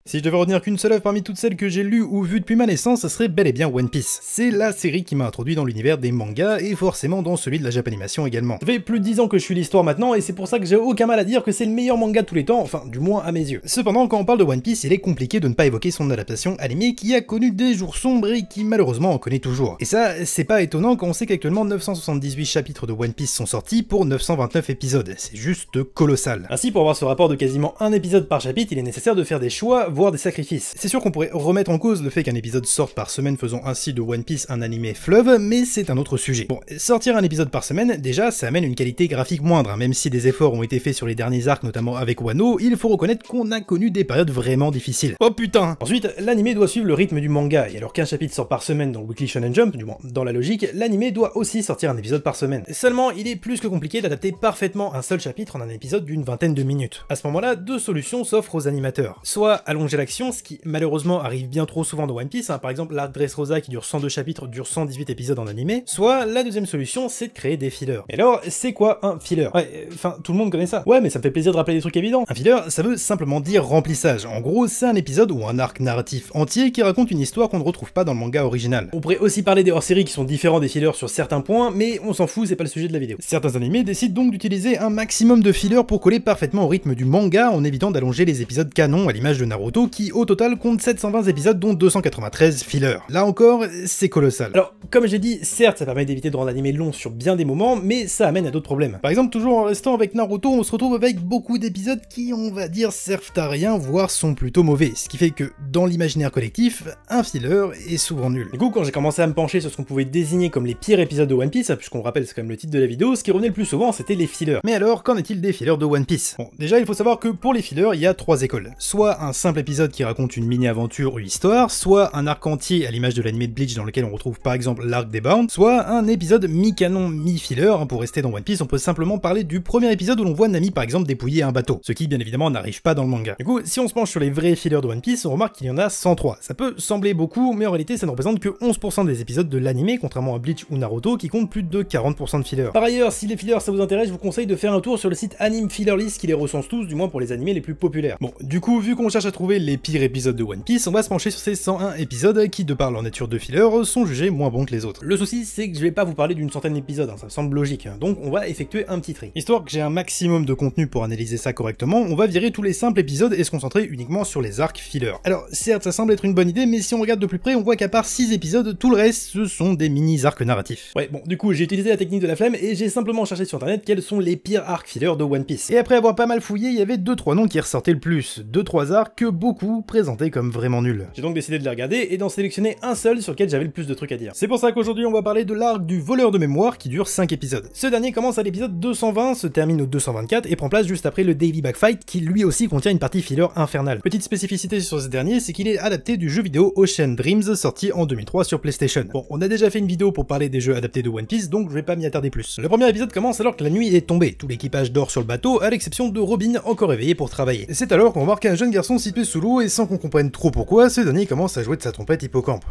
Si je devais retenir qu'une seule œuvre parmi toutes celles que j'ai lues ou vues depuis ma naissance, ce serait bel et bien One Piece. C'est la série qui m'a introduit dans l'univers des mangas et forcément dans celui de la Japanimation également. Ça fait plus de 10 ans que je suis l'histoire maintenant et c'est pour ça que j'ai aucun mal à dire que c'est le meilleur manga de tous les temps, enfin du moins à mes yeux. Cependant, quand on parle de One Piece, il est compliqué de ne pas évoquer son adaptation animée qui a connu des jours sombres et qui malheureusement en connaît toujours. Et ça, c'est pas étonnant quand on sait qu'actuellement 978 chapitres de One Piece sont sortis pour 929 épisodes. C'est juste colossal. Ainsi, pour avoir ce rapport de quasiment un épisode par chapitre, il est nécessaire de faire des choix, voire des sacrifices. C'est sûr qu'on pourrait remettre en cause le fait qu'un épisode sorte par semaine, faisant ainsi de One Piece un animé fleuve, mais c'est un autre sujet. Bon, sortir un épisode par semaine, déjà, ça amène une qualité graphique moindre, même si des efforts ont été faits sur les derniers arcs, notamment avec Wano, il faut reconnaître qu'on a connu des périodes vraiment difficiles. Oh putain! Ensuite, l'animé doit suivre le rythme du manga, et alors qu'un chapitre sort par semaine dans le Weekly Shonen Jump, du moins dans la logique, l'animé doit aussi sortir un épisode par semaine. Seulement, il est plus que compliqué d'adapter parfaitement un seul chapitre en un épisode d'une vingtaine de minutes. À ce moment-là, deux solutions s'offrent aux animateurs. Soit allonger l'action, ce qui malheureusement arrive bien trop souvent dans One Piece, par exemple l'arc Dressrosa qui dure 102 chapitres dure 118 épisodes en animé, soit la deuxième solution c'est de créer des fillers. Et alors, c'est quoi un filler? Ouais, enfin tout le monde connaît ça. Ouais, mais ça me fait plaisir de rappeler des trucs évidents. Un filler, ça veut simplement dire remplissage. En gros, c'est un épisode ou un arc narratif entier qui raconte une histoire qu'on ne retrouve pas dans le manga original. On pourrait aussi parler des hors-séries qui sont différents des fillers sur certains points, mais on s'en fout, c'est pas le sujet de la vidéo. Certains animés décident donc d'utiliser un maximum de fillers pour coller parfaitement au rythme du manga en évitant d'allonger les épisodes canons à l'image de Naruto qui au total compte 720 épisodes dont 293 fillers. Là encore, c'est colossal. Alors, comme j'ai dit, certes ça permet d'éviter de rendre l'animé long sur bien des moments, mais ça amène à d'autres problèmes. Par exemple, toujours en restant avec Naruto, on se retrouve avec beaucoup d'épisodes qui, on va dire, servent à rien, voire sont plutôt mauvais, ce qui fait que, dans l'imaginaire collectif, un filler est souvent nul. Du coup, quand j'ai commencé à me pencher sur ce qu'on pouvait désigner comme les pires épisodes de One Piece, puisqu'on le rappelle, c'est quand même le titre de la vidéo, ce qui revenait le plus souvent, c'était les fillers. Mais alors, qu'en est-il des fillers de One Piece? Bon, déjà, il faut savoir que pour les fillers, il y a trois écoles. Soit un simple épisode qui raconte une mini-aventure ou histoire, soit un arc entier à l'image de l'anime de Bleach dans lequel on retrouve par exemple l'arc des Bound, soit un épisode mi-canon, mi-filler. Pour rester dans One Piece, on peut simplement parler du premier épisode où l'on voit Nami par exemple dépouiller un bateau, ce qui bien évidemment n'arrive pas dans le manga. Du coup, si on se penche sur les vrais fillers de One Piece, on remarque qu'il y en a 103. Ça peut sembler beaucoup, mais en réalité ça ne représente que 11% des épisodes de l'anime, contrairement à Bleach ou Naruto qui comptent plus de 40% de fillers. Par ailleurs, si les fillers ça vous intéresse, je vous conseille de faire un tour sur le site Anime Filler List qui les recense tous, du moins pour les animés les plus populaires. Bon, du coup, vu qu'on cherche à trouver les pires épisodes de One Piece, on va se pencher sur ces 101 épisodes qui, de par leur nature de filler, sont jugés moins bons que les autres. Le souci, c'est que je vais pas vous parler d'une centaine d'épisodes, ça me semble logique, donc on va effectuer un petit tri. Histoire que j'ai un maximum de contenu pour analyser ça correctement, on va virer tous les simples épisodes et se concentrer uniquement sur les arcs filler. Alors, certes, ça semble être une bonne idée, mais si on regarde de plus près, on voit qu'à part 6 épisodes, tout le reste, ce sont des mini-arcs narratifs. Ouais, bon, du coup, j'ai utilisé la technique de la flemme et j'ai simplement cherché sur internet quels sont les pires arcs filler de One Piece. Et après avoir pas mal fouillé, il y avait 2-3 noms qui ressortaient le plus, 2-3 arcs que beaucoup présentaient comme vraiment nuls. J'ai donc décidé de les regarder et d'en sélectionner un seul sur lequel j'avais le plus de trucs à dire. C'est pour ça qu'aujourd'hui on va parler de l'arc du voleur de mémoire qui dure 5 épisodes. Ce dernier commence à l'épisode 220, se termine au 224 et prend place juste après le Davy Backfight qui lui aussi contient une partie filler infernale. Petite spécificité sur ce dernier, c'est qu'il est adapté du jeu vidéo Ocean Dreams sorti en 2003 sur PlayStation. Bon, on a déjà fait une vidéo pour parler des jeux adaptés de One Piece, donc je vais pas m'y attarder plus. Le premier épisode commence alors que la nuit est tombée, tout l'équipage dort sur le bateau à l'exception de Robin encore éveillé pour travailler. C'est alors qu'on remarque un jeune garçon situé sous l'eau et sans qu'on comprenne trop pourquoi, ce dernier commence à jouer de sa trompette hippocampe.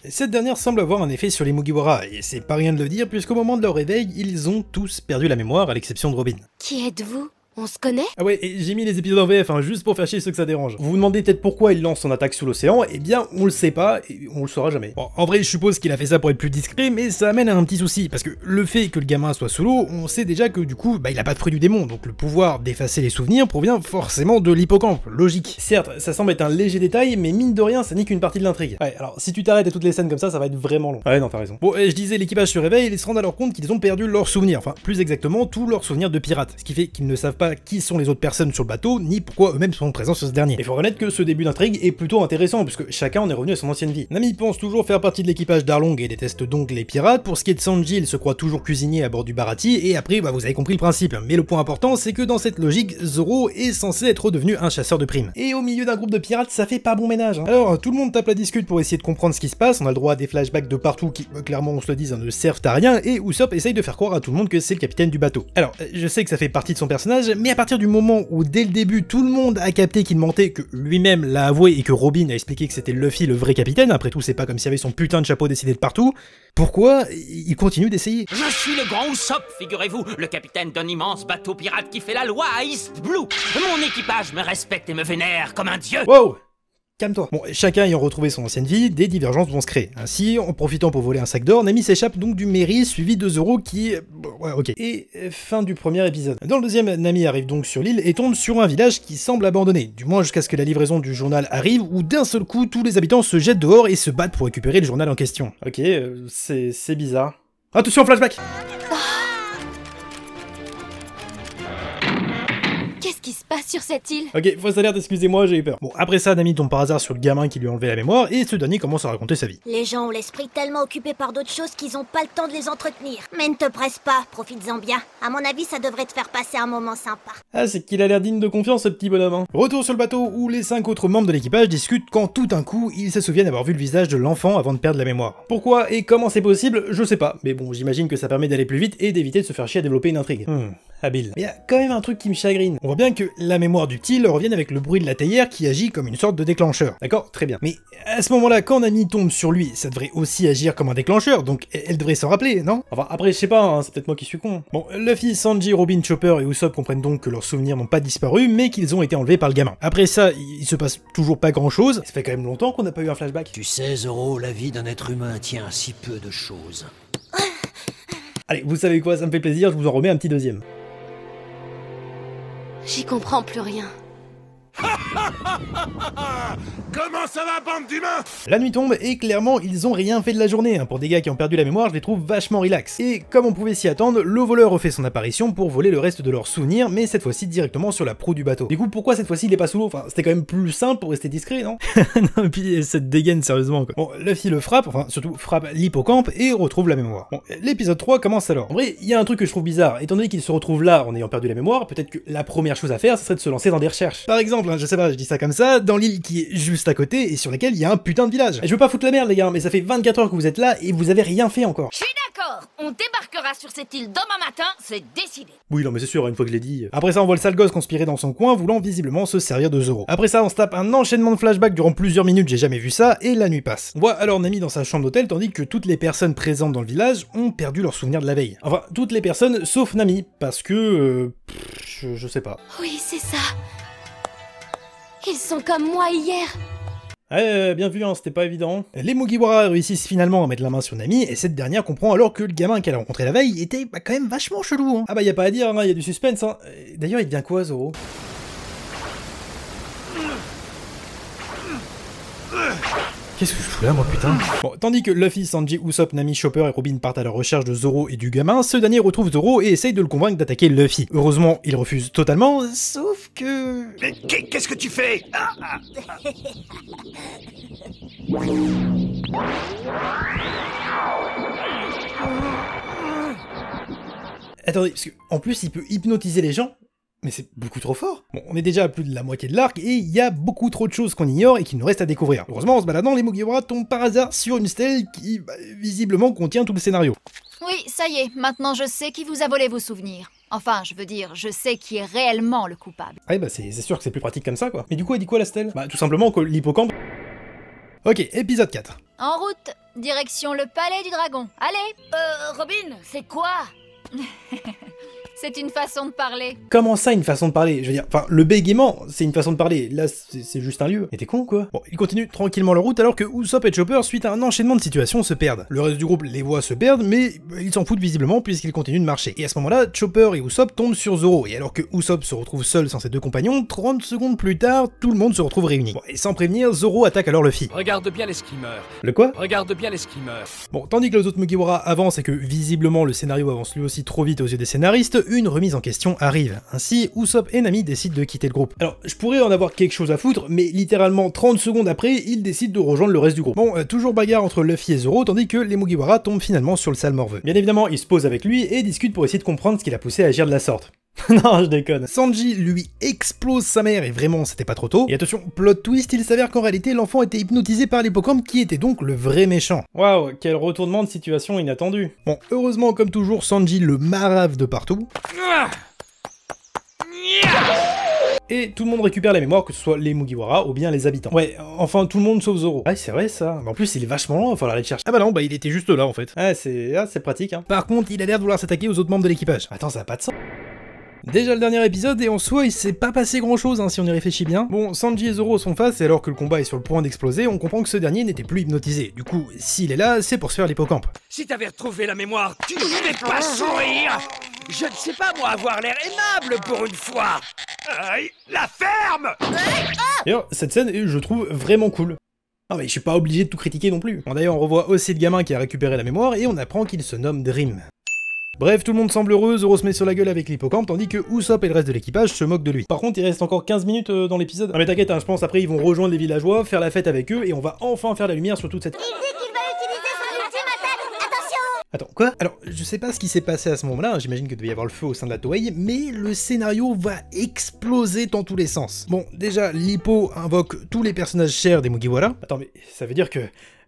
Cette dernière semble avoir un effet sur les Mugiwara, et c'est pas rien de le dire puisqu'au moment de leur réveil, ils ont tous perdu la mémoire à l'exception de Robin. Qui êtes-vous? On se connaît? Ah ouais, et j'ai mis les épisodes en VF, juste pour faire chier ceux que ça dérange. Vous vous demandez peut-être pourquoi il lance son attaque sous l'océan, eh bien on le sait pas, et on le saura jamais. Bon, en vrai je suppose qu'il a fait ça pour être plus discret, mais ça amène à un petit souci, parce que le fait que le gamin soit sous l'eau, on sait déjà que du coup, il a pas de fruit du démon, donc le pouvoir d'effacer les souvenirs provient forcément de l'hippocampe, logique. Certes, ça semble être un léger détail, mais mine de rien, ça nique une partie de l'intrigue. Ouais, alors si tu t'arrêtes à toutes les scènes comme ça va être vraiment long. Ouais, non, t'as raison. Bon, je disais, l'équipage se réveille et ils se rendent alors compte qu'ils ont perdu leurs souvenirs, enfin plus exactement tous leurs souvenirs de pirates, ce qui fait qu'ils ne savent pas qui sont les autres personnes sur le bateau, ni pourquoi eux-mêmes sont présents sur ce dernier. Il faut reconnaître que ce début d'intrigue est plutôt intéressant, puisque chacun en est revenu à son ancienne vie. Nami pense toujours faire partie de l'équipage d'Arlong et déteste donc les pirates. Pour ce qui est de Sanji, il se croit toujours cuisinier à bord du Baratie, et après, vous avez compris le principe. Mais le point important, c'est que dans cette logique, Zoro est censé être devenu un chasseur de primes. Et au milieu d'un groupe de pirates, ça fait pas bon ménage. Alors, tout le monde tape la discute pour essayer de comprendre ce qui se passe, on a le droit à des flashbacks de partout qui, clairement on se le dise, ne servent à rien, et Usopp essaye de faire croire à tout le monde que c'est le capitaine du bateau. Alors, je sais que ça fait partie de son personnage, village, mais à partir du moment où dès le début tout le monde a capté qu'il mentait, que lui-même l'a avoué et que Robin a expliqué que c'était Luffy le vrai capitaine, après tout c'est pas comme s'il y avait son putain de chapeau décidé de partout, pourquoi il continue d'essayer? Je suis le grand Usopp, figurez-vous, le capitaine d'un immense bateau pirate qui fait la loi à East Blue. Mon équipage me respecte et me vénère comme un dieu. Wow! Calme-toi. Bon, chacun ayant retrouvé son ancienne vie, des divergences vont se créer. Ainsi, en profitant pour voler un sac d'or, Nami s'échappe donc du Merry, suivi de Zoro qui... Ouais, ok. Et fin du premier épisode. Dans le deuxième, Nami arrive donc sur l'île et tombe sur un village qui semble abandonné, du moins jusqu'à ce que la livraison du journal arrive, où d'un seul coup, tous les habitants se jettent dehors et se battent pour récupérer le journal en question. Ok, c'est bizarre. Attention, flashback! Qu'est-ce qui se passe sur cette île? Ok, faut s'alerte, excusez-moi, j'ai eu peur. Bon, après ça, Nami tombe par hasard sur le gamin qui lui a enlevé la mémoire, et ce dernier commence à raconter sa vie. Les gens ont l'esprit tellement occupé par d'autres choses qu'ils ont pas le temps de les entretenir. Mais ne te presse pas, profites-en bien. À mon avis, ça devrait te faire passer un moment sympa. Ah, c'est qu'il a l'air digne de confiance, ce petit bonhomme, hein. Retour sur le bateau, où les 5 autres membres de l'équipage discutent quand tout d'un coup, ils se souviennent avoir vu le visage de l'enfant avant de perdre la mémoire. Pourquoi et comment c'est possible, je sais pas, mais bon, j'imagine que ça permet d'aller plus vite et d'éviter de se faire chier à développer une intrigue. Habile. Mais y a quand même un truc qui me chagrine. On voit bien que la mémoire du petit leur revienne avec le bruit de la théière qui agit comme une sorte de déclencheur. D'accord? Très bien. Mais à ce moment-là, quand Nami tombe sur lui, ça devrait aussi agir comme un déclencheur, donc elle devrait s'en rappeler, non? Enfin, après, je sais pas, hein, c'est peut-être moi qui suis con. Bon, Luffy, Sanji, Robin, Chopper et Usopp comprennent donc que leurs souvenirs n'ont pas disparu, mais qu'ils ont été enlevés par le gamin. Après ça, il se passe toujours pas grand-chose. Ça fait quand même longtemps qu'on n'a pas eu un flashback. Tu sais, Zoro, la vie d'un être humain tient à si peu de choses. Allez, vous savez quoi, ça me fait plaisir, je vous en remets un petit deuxième. J'y comprends plus rien. Comment ça va, bande d'humains? La nuit tombe et clairement ils ont rien fait de la journée, hein. Pour des gars qui ont perdu la mémoire, je les trouve vachement relax. Et comme on pouvait s'y attendre, le voleur refait son apparition pour voler le reste de leurs souvenirs, mais cette fois-ci directement sur la proue du bateau. Du coup, pourquoi cette fois-ci il est pas sous l'eau? Enfin, c'était quand même plus simple pour rester discret, non? Non, et puis cette dégaine sérieusement quoi. Bon, Luffy le frappe, enfin surtout frappe l'hippocampe et retrouve la mémoire. Bon, l'épisode 3 commence alors. En vrai, il y a un truc que je trouve bizarre, étant donné qu'il se retrouve là en ayant perdu la mémoire, peut-être que la première chose à faire, ce serait de se lancer dans des recherches. Par exemple, hein, je sais pas, je dis ça comme ça, dans l'île qui est juste à côté et sur laquelle il y a un putain de village. Et je veux pas foutre la merde les gars, mais ça fait 24 heures que vous êtes là et vous avez rien fait encore. Je suis d'accord, on débarquera sur cette île demain matin, c'est décidé. Oui, non mais c'est sûr, une fois que je l'ai dit. Après ça, on voit le sale gosse conspirer dans son coin, voulant visiblement se servir de Zoro. Après ça, on se tape un enchaînement de flashbacks durant plusieurs minutes, j'ai jamais vu ça, et la nuit passe. On voit alors Nami dans sa chambre d'hôtel, tandis que toutes les personnes présentes dans le village ont perdu leurs souvenirs de la veille. Enfin, toutes les personnes, sauf Nami, parce que... je sais pas. Oui, c'est ça. Ils sont comme moi hier. Bien vu, hein, c'était pas évident. Les Mugiwara réussissent finalement à mettre la main sur Nami, et cette dernière comprend alors que le gamin qu'elle a rencontré la veille était quand même vachement chelou. Hein. Ah bah y a pas à dire, hein, y a du suspense. Hein. D'ailleurs, il devient quoi, Zoro? Qu'est-ce que je fous là, moi, putain? Bon, tandis que Luffy, Sanji, Usopp, Nami, Chopper et Robin partent à la recherche de Zoro et du gamin, ce dernier retrouve Zoro et essaye de le convaincre d'attaquer Luffy. Heureusement, il refuse totalement, sauf que... Mais qu'est-ce que tu fais? Attendez, parce que, en plus, il peut hypnotiser les gens. Mais c'est beaucoup trop fort. Bon, on est déjà à plus de la moitié de l'arc, et il y a beaucoup trop de choses qu'on ignore et qu'il nous reste à découvrir. Heureusement, en se baladant, les Mugiwara tombent par hasard sur une stèle qui, visiblement, contient tout le scénario. Oui, ça y est, maintenant je sais qui vous a volé vos souvenirs. Enfin, je veux dire, je sais qui est réellement le coupable. Ouais, bah c'est sûr que c'est plus pratique comme ça, quoi. Mais du coup, elle dit quoi, la stèle? Bah, tout simplement que l'hippocampe... Ok, épisode 4. En route, direction le palais du dragon. Allez! Robin, c'est quoi? C'est une façon de parler. Comment ça, une façon de parler? Je veux dire, enfin, le bégaiement, c'est une façon de parler. Là, c'est juste un lieu. Mais t'es con, quoi? Bon, ils continuent tranquillement leur route alors que Usopp et Chopper, suite à un enchaînement de situations, se perdent. Le reste du groupe les voit se perdre, mais ils s'en foutent visiblement puisqu'ils continuent de marcher. Et à ce moment-là, Chopper et Usopp tombent sur Zoro. Et alors que Usopp se retrouve seul sans ses deux compagnons, 30 secondes plus tard, tout le monde se retrouve réuni. Bon, et sans prévenir, Zoro attaque alors Luffy. Regarde bien l'esquimeur. Le quoi? Regarde bien l'esquimeur. Bon, tandis que les autres Mugiwara avancent et que visiblement le scénario avance lui aussi trop vite aux yeux des scénaristes, une remise en question arrive. Ainsi, Usopp et Nami décident de quitter le groupe. Alors, je pourrais en avoir quelque chose à foutre, mais littéralement 30 secondes après, ils décident de rejoindre le reste du groupe. Bon, toujours bagarre entre Luffy et Zoro, tandis que les Mugiwara tombent finalement sur le sale morveux. Bien évidemment, ils se posent avec lui et discutent pour essayer de comprendre ce qui l'a poussé à agir de la sorte. Non, je déconne. Sanji lui explose sa mère et vraiment c'était pas trop tôt. Et attention, plot twist, il s'avère qu'en réalité l'enfant était hypnotisé par l'hippocampe qui était donc le vrai méchant. Waouh, quel retournement de situation inattendu. Bon, heureusement comme toujours, Sanji le marave de partout. Et tout le monde récupère la mémoire, que ce soit les Mugiwara ou bien les habitants. Ouais, enfin tout le monde sauf Zoro. Ouais, c'est vrai ça. Mais en plus, il est vachement loin, il va falloir aller le chercher. Ah bah non, bah il était juste là en fait. Ah, c'est pratique, hein. Par contre, il a l'air de vouloir s'attaquer aux autres membres de l'équipage. Attends, ça a pas de sens. Déjà le dernier épisode, et en soi il s'est pas passé grand chose hein, si on y réfléchit bien. Bon, Sanji et Zoro sont face, et alors que le combat est sur le point d'exploser, on comprend que ce dernier n'était plus hypnotisé. Du coup, s'il est là, c'est pour se faire l'hippocampe. Si t'avais retrouvé la mémoire, tu ne devais pas sourire. Je ne sais pas, moi, avoir l'air aimable pour une fois. Aïe, la ferme. D'ailleurs, cette scène, je trouve vraiment cool. Non mais je suis pas obligé de tout critiquer non plus. Bon, d'ailleurs, on revoit aussi le gamin qui a récupéré la mémoire, et on apprend qu'il se nomme Dream. Bref, tout le monde semble heureux, Zoro se met sur la gueule avec l'hippocampe, tandis que Usopp et le reste de l'équipage se moquent de lui. Par contre, il reste encore 15 minutes dans l'épisode. Non mais t'inquiète, hein, je pense après ils vont rejoindre les villageois, faire la fête avec eux, et on va enfin faire la lumière sur toute cette... Il dit qu'il va utiliser son ultime attaque. Attention. Attends, quoi? Alors, je sais pas ce qui s'est passé à ce moment-là, hein, j'imagine qu'il devait y avoir le feu au sein de la Toei, mais le scénario va exploser dans tous les sens. Bon, déjà, l'hippo invoque tous les personnages chers des Mugiwara. Attends, mais ça veut dire que...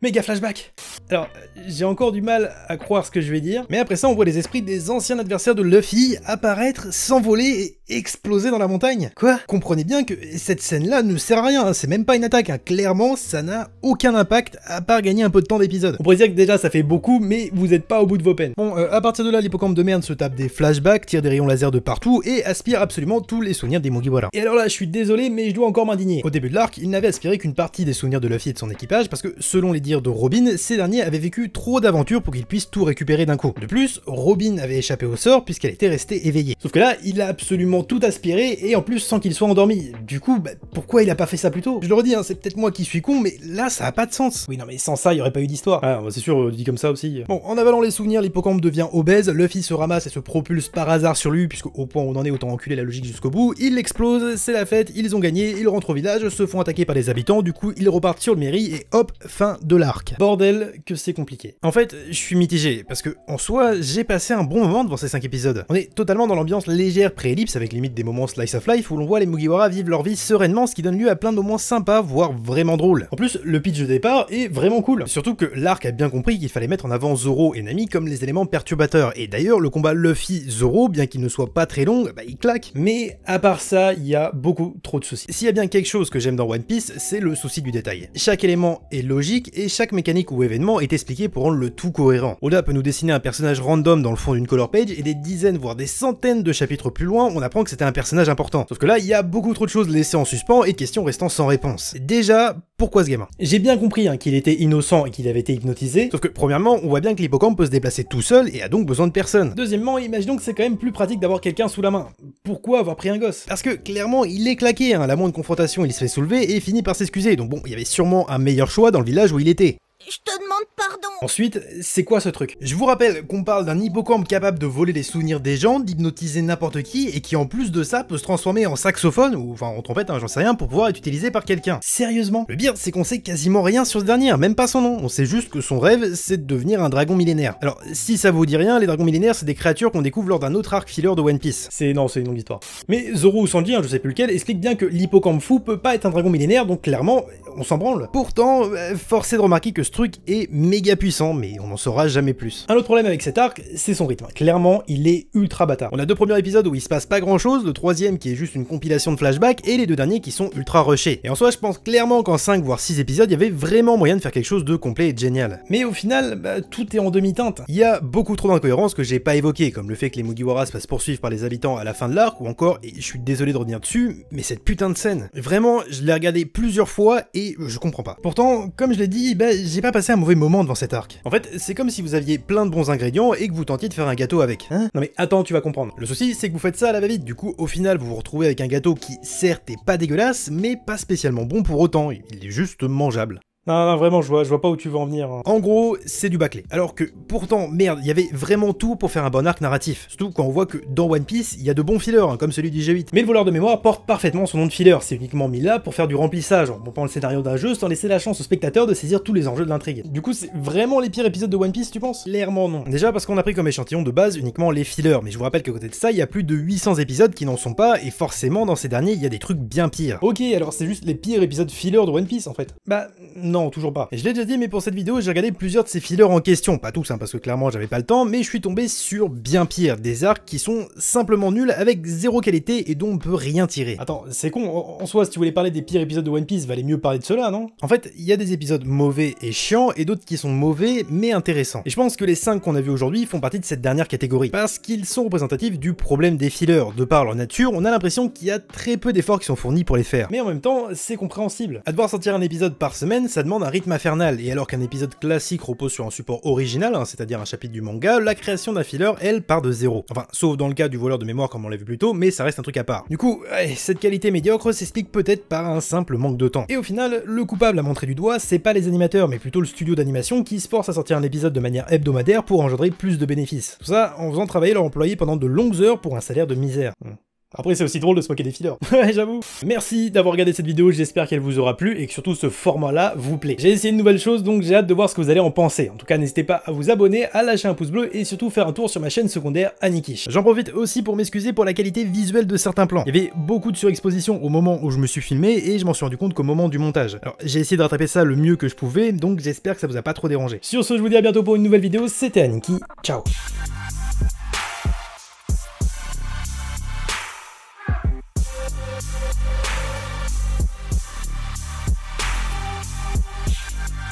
Méga flashback. Alors, j'ai encore du mal à croire ce que je vais dire, mais après ça, on voit les esprits des anciens adversaires de Luffy apparaître, s'envoler et exploser dans la montagne. Quoi? Comprenez bien que cette scène-là ne sert à rien, hein, c'est même pas une attaque, hein. Clairement, ça n'a aucun impact à part gagner un peu de temps d'épisode. On pourrait dire que déjà ça fait beaucoup, mais vous êtes pas au bout de vos peines. Bon, à partir de là, l'hippocampe de merde se tape des flashbacks, tire des rayons laser de partout et aspire absolument tous les souvenirs des Mugiwara. Et alors là, je suis désolé, mais je dois encore m'indigner. Au début de l'arc, il n'avait aspiré qu'une partie des souvenirs de Luffy et de son équipage, parce que selon les dires de Robin, ces derniers avaient vécu trop d'aventures pour qu'ils puissent tout récupérer d'un coup. De plus, Robin avait échappé au sort puisqu'elle était restée éveillée. Sauf que là, il a absolument tout aspiré et en plus sans qu'il soit endormi. Du coup, bah, pourquoi il a pas fait ça plus tôt? Je le redis, hein, c'est peut-être moi qui suis con, mais là, ça a pas de sens. Oui, non, mais sans ça, il y aurait pas eu d'histoire. Ah, bah, c'est sûr, dit comme ça aussi. Bon, en avalant les souvenirs, l'hippocampe devient obèse, Luffy se ramasse et se propulse par hasard sur lui, puisque au point où on en est, autant enculer la logique jusqu'au bout. Il explose, c'est la fête, ils ont gagné, ils rentrent au village, se font attaquer par les habitants, du coup, ils repartent sur le mairie et hop, fin de l'arc. Bordel, que c'est compliqué. En fait, je suis mitigé, parce que, en soi, j'ai passé un bon moment devant ces 5 épisodes. On est totalement dans l'ambiance légère pré-ellipse, avec limite des moments slice of life, où l'on voit les Mugiwara vivre leur vie sereinement, ce qui donne lieu à plein de moments sympas, voire vraiment drôles. En plus, le pitch de départ est vraiment cool. Surtout que l'arc a bien compris qu'il fallait mettre en avant Zoro et Nami comme les éléments perturbateurs. Et d'ailleurs, le combat Luffy-Zoro, bien qu'il ne soit pas très long, bah il claque. Mais à part ça, il y a beaucoup trop de soucis. S'il y a bien quelque chose que j'aime dans One Piece, c'est le souci du détail. Chaque élément est logique et chaque mécanique ou événement est expliqué pour rendre le tout cohérent. Oda peut nous dessiner un personnage random dans le fond d'une color page et des dizaines voire des centaines de chapitres plus loin, on apprend que c'était un personnage important. Sauf que là, il y a beaucoup trop de choses laissées en suspens et de questions restant sans réponse. Déjà, pourquoi ce gamin? J'ai bien compris hein, qu'il était innocent et qu'il avait été hypnotisé, sauf que premièrement, on voit bien que l'hippocampe peut se déplacer tout seul et a donc besoin de personne. Deuxièmement, imaginons que c'est quand même plus pratique d'avoir quelqu'un sous la main. Pourquoi avoir pris un gosse? Parce que clairement, il est claqué, hein, à la moindre confrontation, il se fait soulever et finit par s'excuser, donc bon, il y avait sûrement un meilleur choix dans le village où il était. Je te demande pardon. Ensuite, c'est quoi ce truc? Je vous rappelle qu'on parle d'un hippocampe capable de voler les souvenirs des gens, d'hypnotiser n'importe qui, et qui en plus de ça peut se transformer en saxophone, ou enfin en trompette, hein, j'en sais rien, pour pouvoir être utilisé par quelqu'un. Sérieusement? Le pire, c'est qu'on sait quasiment rien sur ce dernier, même pas son nom. On sait juste que son rêve, c'est de devenir un dragon millénaire. Alors, si ça vous dit rien, les dragons millénaires, c'est des créatures qu'on découvre lors d'un autre arc filler de One Piece. C'est une longue histoire. Mais Zoro ou Sanji, hein, je sais plus lequel, explique bien que l'hippocampe fou peut pas être un dragon millénaire, donc clairement, on s'en branle. Pourtant, force est de remarquer que ce truc est méga puissant, mais on n'en saura jamais plus. Un autre problème avec cet arc, c'est son rythme. Clairement, il est ultra bâtard. On a 2 premiers épisodes où il se passe pas grand chose, le 3e qui est juste une compilation de flashbacks, et les 2 derniers qui sont ultra rushés. Et en soi, je pense clairement qu'en 5 voire 6 épisodes, il y avait vraiment moyen de faire quelque chose de complet et de génial. Mais au final, bah, tout est en demi-teinte. Il y a beaucoup trop d'incohérences que j'ai pas évoquées, comme le fait que les Mugiwara se fassent poursuivre par les habitants à la fin de l'arc, ou encore, et je suis désolé de revenir dessus, mais cette putain de scène. Vraiment, je l'ai regardé plusieurs fois et je comprends pas. Pourtant, comme je l'ai dit, bah, j'ai pas passé un mauvais moment devant cet arc. En fait, c'est comme si vous aviez plein de bons ingrédients et que vous tentiez de faire un gâteau avec. Hein? Non mais attends, tu vas comprendre. Le souci, c'est que vous faites ça à la va-vite. Du coup, au final, vous vous retrouvez avec un gâteau qui, certes, est pas dégueulasse, mais pas spécialement bon pour autant. Il est juste mangeable. Non, vraiment, je vois pas où tu veux en venir. En gros, c'est du bâclé. Alors que, pourtant, merde, il y avait vraiment tout pour faire un bon arc narratif. Surtout quand on voit que dans One Piece, il y a de bons fillers, hein, comme celui du G8. Mais le voleur de mémoire porte parfaitement son nom de filler. C'est uniquement mis là pour faire du remplissage, en pompant le scénario d'un jeu sans laisser la chance au spectateur de saisir tous les enjeux de l'intrigue. Du coup, c'est vraiment les pires épisodes de One Piece, tu penses? Clairement non. Déjà parce qu'on a pris comme échantillon de base uniquement les fillers, mais je vous rappelle qu'à côté de ça, il y a plus de 800 épisodes qui n'en sont pas, et forcément, dans ces derniers, il y a des trucs bien pires. Ok, alors c'est juste les pires épisodes fillers de One Piece, en fait. Bah, Non, toujours pas. Et je l'ai déjà dit, mais pour cette vidéo, j'ai regardé plusieurs de ces fillers en question. Pas tous, hein, parce que clairement, j'avais pas le temps, mais je suis tombé sur bien pire. Des arcs qui sont simplement nuls, avec zéro qualité et dont on peut rien tirer. Attends, c'est con, en soi, si tu voulais parler des pires épisodes de One Piece, valait mieux parler de ceux-là, non? En fait, il y a des épisodes mauvais et chiants, et d'autres qui sont mauvais, mais intéressants. Et je pense que les 5 qu'on a vus aujourd'hui font partie de cette dernière catégorie, parce qu'ils sont représentatifs du problème des fillers. De par leur nature, on a l'impression qu'il y a très peu d'efforts qui sont fournis pour les faire. Mais en même temps, c'est compréhensible. À devoir sortir un épisode par semaine, ça demande un rythme infernal, et alors qu'un épisode classique repose sur un support original, hein, c'est-à-dire un chapitre du manga, la création d'un filler, elle, part de zéro. Enfin, sauf dans le cas du voleur de mémoire comme on l'a vu plus tôt, mais ça reste un truc à part. Du coup, cette qualité médiocre s'explique peut-être par un simple manque de temps. Et au final, le coupable à montrer du doigt, c'est pas les animateurs, mais plutôt le studio d'animation qui se force à sortir un épisode de manière hebdomadaire pour engendrer plus de bénéfices. Tout ça en faisant travailler leurs employés pendant de longues heures pour un salaire de misère. Après, c'est aussi drôle de se moquer des fillers. Ouais, j'avoue. Merci d'avoir regardé cette vidéo, j'espère qu'elle vous aura plu et que surtout ce format-là vous plaît. J'ai essayé une nouvelle chose, donc j'ai hâte de voir ce que vous allez en penser. En tout cas, n'hésitez pas à vous abonner, à lâcher un pouce bleu et surtout faire un tour sur ma chaîne secondaire Anikish. J'en profite aussi pour m'excuser pour la qualité visuelle de certains plans. Il y avait beaucoup de surexposition au moment où je me suis filmé et je m'en suis rendu compte qu'au moment du montage. Alors, j'ai essayé de rattraper ça le mieux que je pouvais, donc j'espère que ça vous a pas trop dérangé. Sur ce, je vous dis à bientôt pour une nouvelle vidéo, c'était Aniki, ciao.